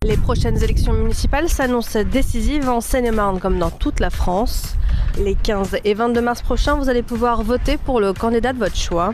Les prochaines élections municipales s'annoncent décisives en Seine-et-Marne comme dans toute la France. Les 15 et 22 mars prochains, vous allez pouvoir voter pour le candidat de votre choix.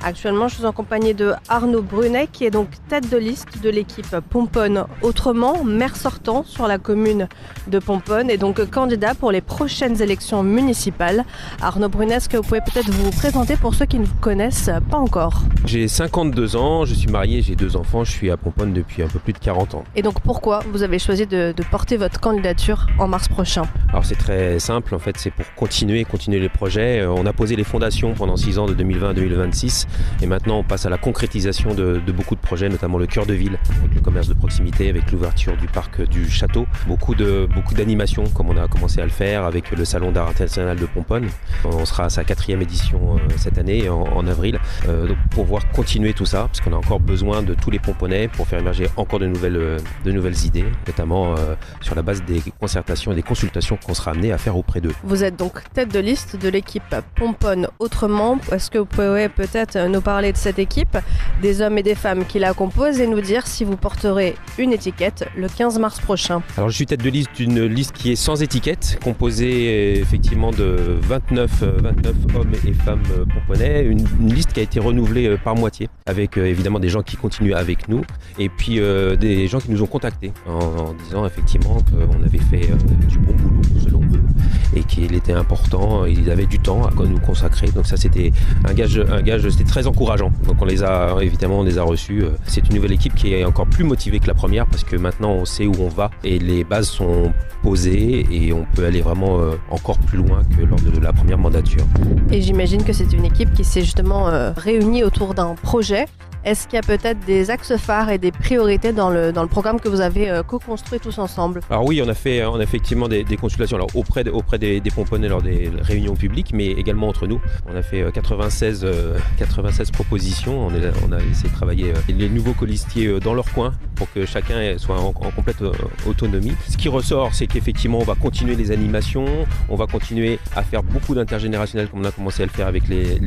Actuellement, je suis en compagnie de Arnaud Brunet, qui est donc tête de liste de l'équipe Pomponne Autrement, maire sortant sur la commune de Pomponne et donc candidat pour les prochaines élections municipales. Arnaud Brunet, est-ce que vous pouvez peut-être vous présenter pour ceux qui ne vous connaissent pas encore? J'ai 52 ans, je suis marié, j'ai 2 enfants, je suis à Pomponne depuis un peu plus de 40 ans. Et donc pourquoi vous avez choisi de porter votre candidature en mars prochain? Alors c'est très simple, en fait c'est pour continuer les projets. On a posé les fondations pendant 6 ans de 2020 à 2026 et maintenant on passe à la concrétisation de beaucoup de projets, notamment le cœur de ville, avec le commerce de proximité, avec l'ouverture du parc du château, beaucoup d'animations comme on a commencé à le faire avec le salon d'art international de Pomponne. On sera à sa 4e édition cette année en avril, donc pour pouvoir continuer tout ça, parce qu'on a encore besoin de tous les Pomponnais pour faire émerger encore de nouvelles idées, notamment sur la base des concertations et des consultations qu'on sera amené à faire auprès d'eux. Vous êtes donc tête de liste de l'équipe Pomponne Autrement. Est-ce que vous pouvez peut-être nous parler de cette équipe, des hommes et des femmes qui la composent et nous dire si vous porterez une étiquette le 15 mars prochain? Alors je suis tête de liste d'une liste qui est sans étiquette, composée effectivement de 29 hommes et femmes pomponnais, une liste qui a été renouvelée par moitié, avec évidemment des gens qui continuent avec nous et puis des gens qui nous ont contactés en disant effectivement qu'on avait fait du bon boulot selon eux et qu'il était important, ils avaient du temps à nous consacrer, donc ça c'était un gage, c'était très encourageant. Donc on les a reçus. C'est une nouvelle équipe qui est encore plus motivée que la première parce que maintenant on sait où on va et les bases sont posées et on peut aller vraiment encore plus loin que lors de la première mandature. Et j'imagine que c'est une équipe qui s'est justement réunie autour d'un projet. Est-ce qu'il y a peut-être des axes phares et des priorités dans le programme que vous avez co-construit tous ensemble? Alors oui, on a fait effectivement des consultations alors auprès des Pomponnais lors des réunions publiques, mais également entre nous. On a fait 96 propositions. On a essayé de travailler les nouveaux colistiers dans leur coin pour que chacun soit en complète autonomie. Ce qui ressort, c'est qu'effectivement, on va continuer les animations, on va continuer à faire beaucoup d'intergénérationnels comme on a commencé à le faire avec les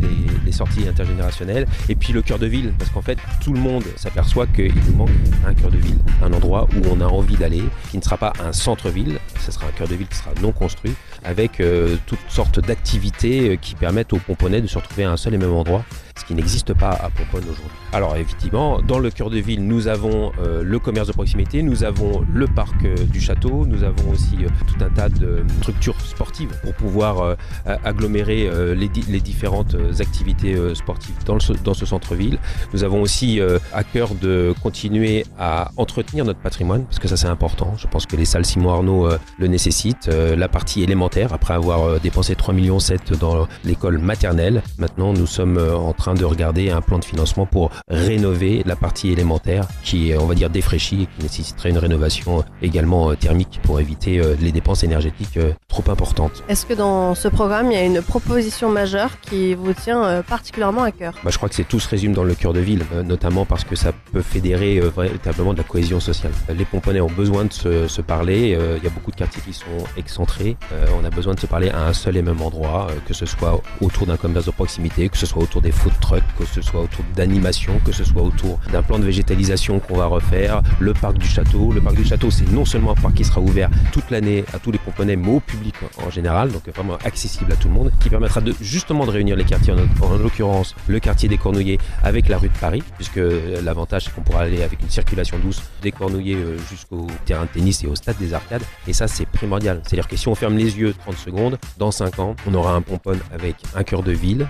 sorties intergénérationnelles. Et puis le cœur de ville, parce qu'en fait, tout le monde s'aperçoit qu'il nous manque un cœur de ville, un endroit où on a envie d'aller, qui ne sera pas un centre-ville, ce sera un cœur de ville qui sera non construit, avec toutes sortes d'activités qui permettent aux Pomponnais de se retrouver à un seul et même endroit, ce qui n'existe pas à Pomponne aujourd'hui. Alors effectivement, dans le cœur de ville, nous avons le commerce de proximité, nous avons le parc du château, nous avons aussi tout un tas de structures sportives pour pouvoir agglomérer les différentes activités sportives dans ce centre-ville. Nous avons aussi à cœur de continuer à entretenir notre patrimoine, parce que ça c'est important. Je pense que les salles Simon Arnaud le nécessitent. La partie élémentaire, après avoir dépensé 3,7 millions dans l'école maternelle, maintenant nous sommes en train de regarder un plan de financement pour rénover la partie élémentaire qui est, on va dire, défraîchie et qui nécessiterait une rénovation également thermique pour éviter les dépenses énergétiques trop importantes. Est-ce que dans ce programme, il y a une proposition majeure qui vous tient particulièrement à cœur? Je crois que tout se résume dans le cœur de ville, notamment parce que ça peut fédérer véritablement de la cohésion sociale. Les Pomponnais ont besoin de se parler, il y a beaucoup de quartiers qui sont excentrés, on a besoin de se parler à un seul et même endroit, que ce soit autour d'un commerce de proximité, que ce soit autour des food trucks, que ce soit autour d'animation, que ce soit autour d'un plan de végétalisation qu'on va refaire, le parc du château. Le parc du château, c'est non seulement un parc qui sera ouvert toute l'année à tous les Pomponnais, mais au public en général, donc vraiment accessible à tout le monde, qui permettra justement de réunir les quartiers, en l'occurrence le quartier des Cornouillers avec la rue de Paris, puisque l'avantage c'est qu'on pourra aller avec une circulation douce des Cornouillers jusqu'au terrain de tennis et au stade des Arcades, et ça c'est primordial. C'est-à-dire que si on ferme les yeux 30 secondes, dans 5 ans, on aura un Pomponne avec un cœur de ville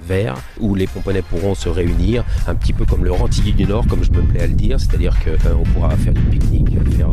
vert, où les Pomponnais pourront se réunir, un petit peu comme le Rantilly du Nord, comme je me plais à le dire, c'est-à-dire qu'on pourra faire du pique-nique, faire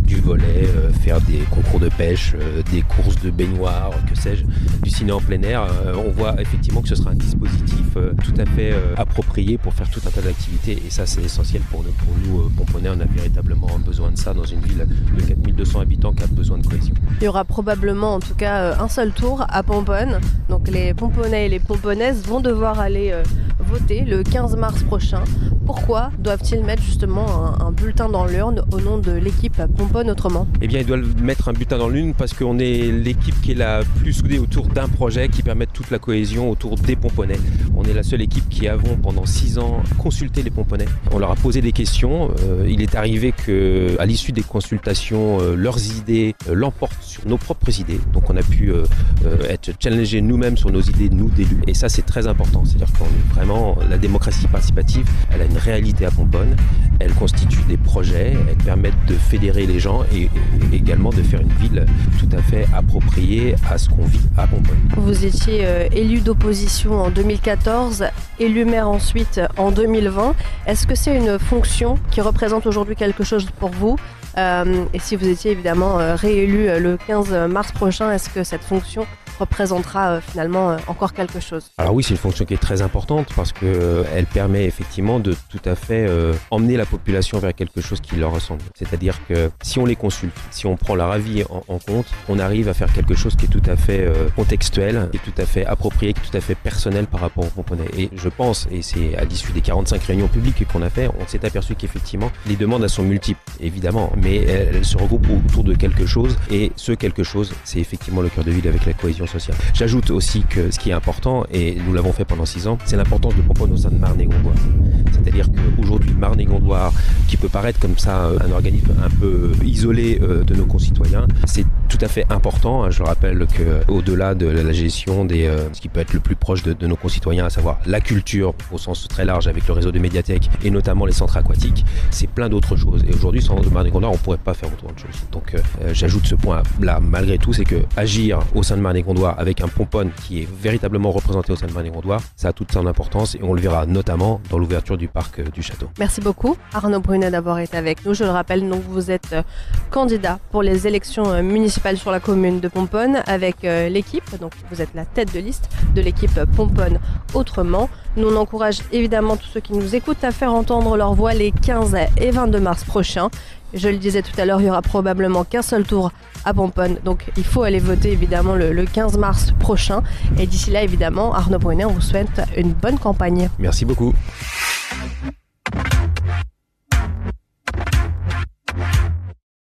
du volley, faire des concours de pêche, des courses de baignoire, que sais-je, du ciné en plein air. On voit effectivement que ce sera un dispositif tout à fait approprié pour faire tout un tas d'activités, et ça c'est essentiel pour nous Pomponnais. On a véritablement besoin de ça dans une ville de 4200 habitants qui a besoin de cohésion. Il y aura probablement en tout cas un seul tour à Pomponne, donc les Pomponnais et les Pomponnaises vont devoir aller voter le 15 mars prochain Pourquoi doivent-ils mettre justement un bulletin dans l'urne au nom de l'équipe Pomponne Autrement ? Eh bien, ils doivent mettre un bulletin dans l'urne parce qu'on est l'équipe qui est la plus soudée autour d'un projet qui permet toute la cohésion autour des Pomponnais. On est la seule équipe qui avons pendant 6 ans consulté les Pomponnais. On leur a posé des questions. Il est arrivé qu'à l'issue des consultations, leurs idées l'emportent sur nos propres idées. Donc on a pu être challengés nous-mêmes sur nos idées, nous d'élus. Et ça, c'est très important. C'est-à-dire qu'on est vraiment, la démocratie participative, elle a une réalité à Pomponne. Elle constitue des projets, elle permet de fédérer les gens et également de faire une ville tout à fait appropriée à ce qu'on vit à Pomponne. Vous étiez élu d'opposition en 2014, élu maire ensuite en 2020. Est-ce que c'est une fonction qui représente aujourd'hui quelque chose pour vous ? Et si vous étiez évidemment réélu le 15 mars prochain, est-ce que cette fonction représentera finalement encore quelque chose ? Alors oui, c'est une fonction qui est très importante parce qu'elle permet effectivement de tout à fait emmener la population vers quelque chose qui leur ressemble. C'est-à-dire que si on les consulte, si on prend leur avis en compte, on arrive à faire quelque chose qui est tout à fait contextuel, qui est tout à fait approprié, qui est tout à fait personnel par rapport aux Pomponnais. Et je pense, et c'est à l'issue des 45 réunions publiques qu'on a fait, on s'est aperçu qu'effectivement, les demandes elles sont multiples, évidemment, mais elles se regroupent autour de quelque chose et ce quelque chose, c'est effectivement le cœur de ville avec la cohésion sociale. J'ajoute aussi que ce qui est important, et nous l'avons fait pendant 6 ans, c'est l'importance de Pomponne au sein de Marne-et-Gondoire. C'est-à-dire qu'aujourd'hui, Marne-et-Gondoire, qui peut paraître comme ça un organisme un peu isolé de nos concitoyens, c'est tout à fait important. Je rappelle qu'au-delà de la gestion ce qui peut être le plus proche de nos concitoyens, à savoir la culture au sens très large avec le réseau de médiathèques et notamment les centres aquatiques, c'est plein d'autres choses. Et aujourd'hui, sans Marne-et-Gondoire, on ne pourrait pas faire autant de choses. Donc j'ajoute ce point-là malgré tout, c'est que agir au sein de Marne-et-Gondoire avec un Pomponne qui est véritablement représenté au sein de Marne-et-Gondoire, ça a toute son importance et on le verra notamment dans l'ouverture du parc du château. Merci beaucoup Arnaud Brunet d'avoir été avec nous. Je le rappelle, donc vous êtes candidat pour les élections municipales sur la commune de Pomponne avec l'équipe, donc vous êtes la tête de liste de l'équipe Pomponne Autrement. Nous on encourage évidemment tous ceux qui nous écoutent à faire entendre leur voix les 15 et 22 mars prochains. Je le disais tout à l'heure, il y aura probablement qu'un seul tour à Pomponne, donc il faut aller voter évidemment le 15 mars prochain. Et d'ici là, évidemment, Arnaud Brunet, on vous souhaite une bonne campagne. Merci beaucoup.